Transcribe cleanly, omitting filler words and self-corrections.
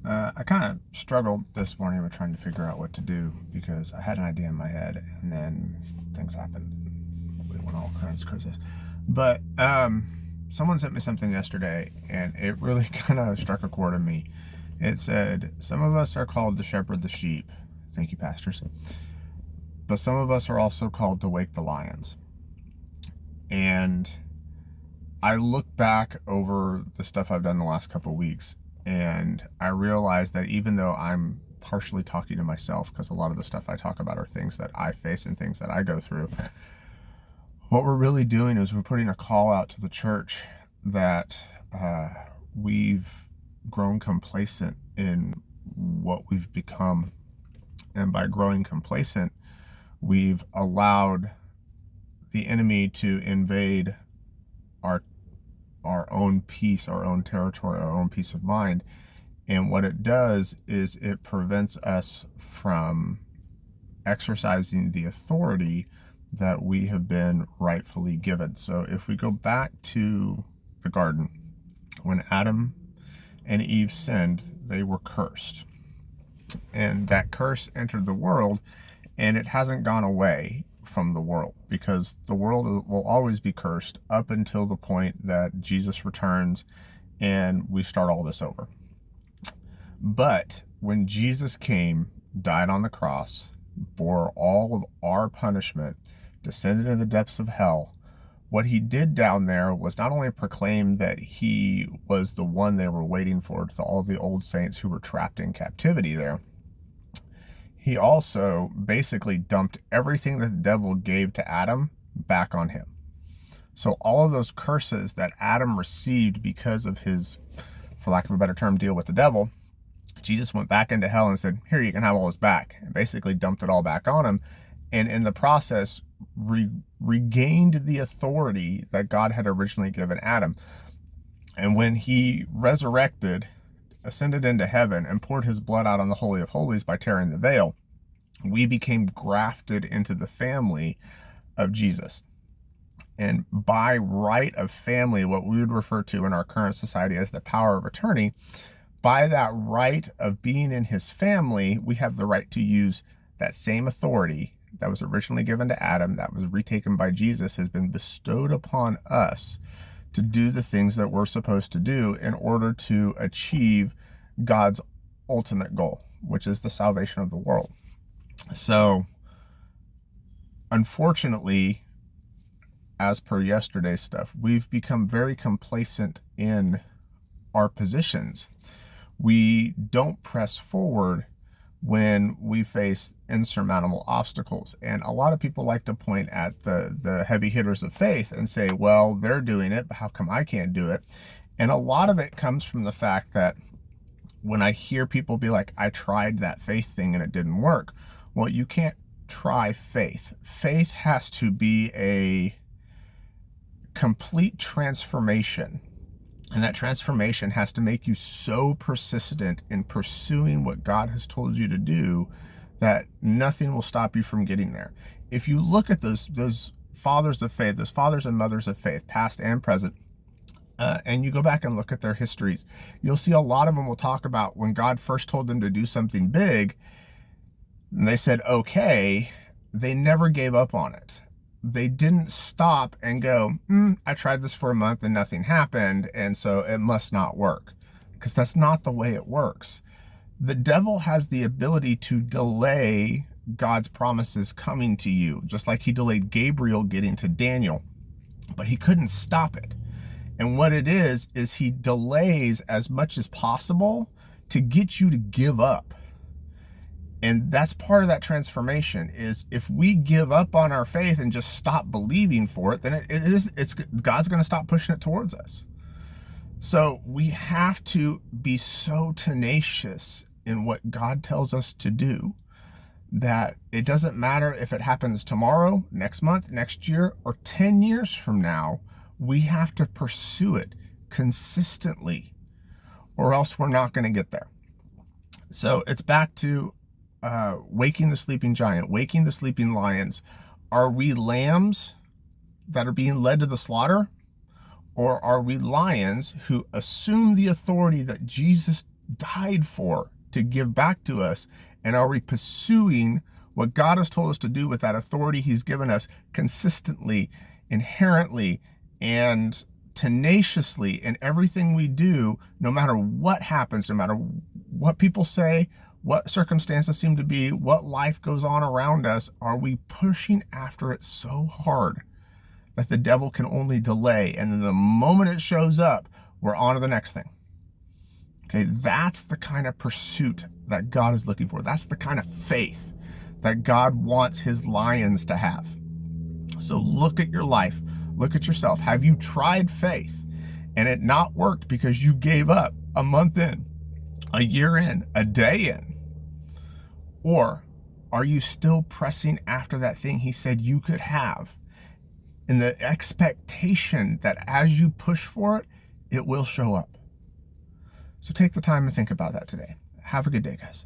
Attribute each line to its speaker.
Speaker 1: I kind of struggled this morning with trying to figure out what to do because I had an idea in my head and then things happened. We went all kinds of crazy. But someone sent me something yesterday and it really kind of struck a chord in me. It said, some of us are called to shepherd the sheep. Thank you, pastors. But some of us are also called to wake the lions. And I look back over the stuff I've done the last couple of weeks, and I realize that even though I'm partially talking to myself, because a lot of the stuff I talk about are things that I face and things that I go through, what we're really doing is we're putting a call out to the church that we've grown complacent in what we've become. And by growing complacent, we've allowed the enemy to invade our own peace, our own territory, our own peace of mind. And what it does is it prevents us from exercising the authority that we have been rightfully given. So if we go back to the garden, when Adam and Eve sinned, they were cursed. And that curse entered the world, and it hasn't gone away from the world, because the world will always be cursed up until the point that Jesus returns and we start all this over. But when Jesus came, died on the cross, bore all of our punishment, descended into the depths of hell, what he did down there was not only proclaim that he was the one they were waiting for to all the old saints who were trapped in captivity there, he also basically dumped everything that the devil gave to Adam back on him. So all of those curses that Adam received because of his, for lack of a better term, deal with the devil, Jesus went back into hell and said, here, you can have all this back, and basically dumped it all back on him. And in the process, regained the authority that God had originally given Adam. And when he resurrected, ascended into heaven, and poured his blood out on the Holy of Holies by tearing the veil, we became grafted into the family of Jesus. And by right of family, what we would refer to in our current society as the power of attorney, by that right of being in his family, we have the right to use that same authority that was originally given to Adam, that was retaken by Jesus, has been bestowed upon us to do the things that we're supposed to do in order to achieve God's ultimate goal, which is the salvation of the world. So, unfortunately, as per yesterday's stuff, we've become very complacent in our positions. We don't press forward when we face insurmountable obstacles. And a lot of people like to point at the heavy hitters of faith and say, well, they're doing it, but how come I can't do it? And a lot of it comes from the fact that when I hear people be like, I tried that faith thing and it didn't work. Well, you can't try faith. Faith has to be a complete transformation. And that transformation has to make you so persistent in pursuing what God has told you to do that nothing will stop you from getting there. If you look at those fathers of faith, those fathers and mothers of faith, past and present, and you go back and look at their histories, you'll see a lot of them will talk about when God first told them to do something big, and they said, okay, they never gave up on it. They didn't stop and go, I tried this for a month and nothing happened, and so it must not work. Because that's not the way it works. The devil has the ability to delay God's promises coming to you, just like he delayed Gabriel getting to Daniel, but he couldn't stop it. And what it is he delays as much as possible to get you to give up. And that's part of that transformation, is if we give up on our faith and just stop believing for it, then it's God's going to stop pushing it towards us. So we have to be so tenacious in what God tells us to do that it doesn't matter if it happens tomorrow, next month, next year, or 10 years from now. We have to pursue it consistently, or else we're not going to get there. So it's back to waking the sleeping giant, waking the sleeping lions. Are we lambs that are being led to the slaughter? Or are we lions who assume the authority that Jesus died for to give back to us? And are we pursuing what God has told us to do with that authority he's given us consistently, inherently, and tenaciously in everything we do, no matter what happens, no matter what people say, what circumstances seem to be, what life goes on around us? Are we pushing after it so hard that the devil can only delay, and then the moment it shows up, we're on to the next thing? Okay, that's the kind of pursuit that God is looking for. That's the kind of faith that God wants his lions to have. So look at your life. Look at yourself. Have you tried faith and it not worked because you gave up a month in, a year in, a day in? Or are you still pressing after that thing he said you could have, in the expectation that as you push for it, it will show up? So take the time to think about that today. Have a good day, guys.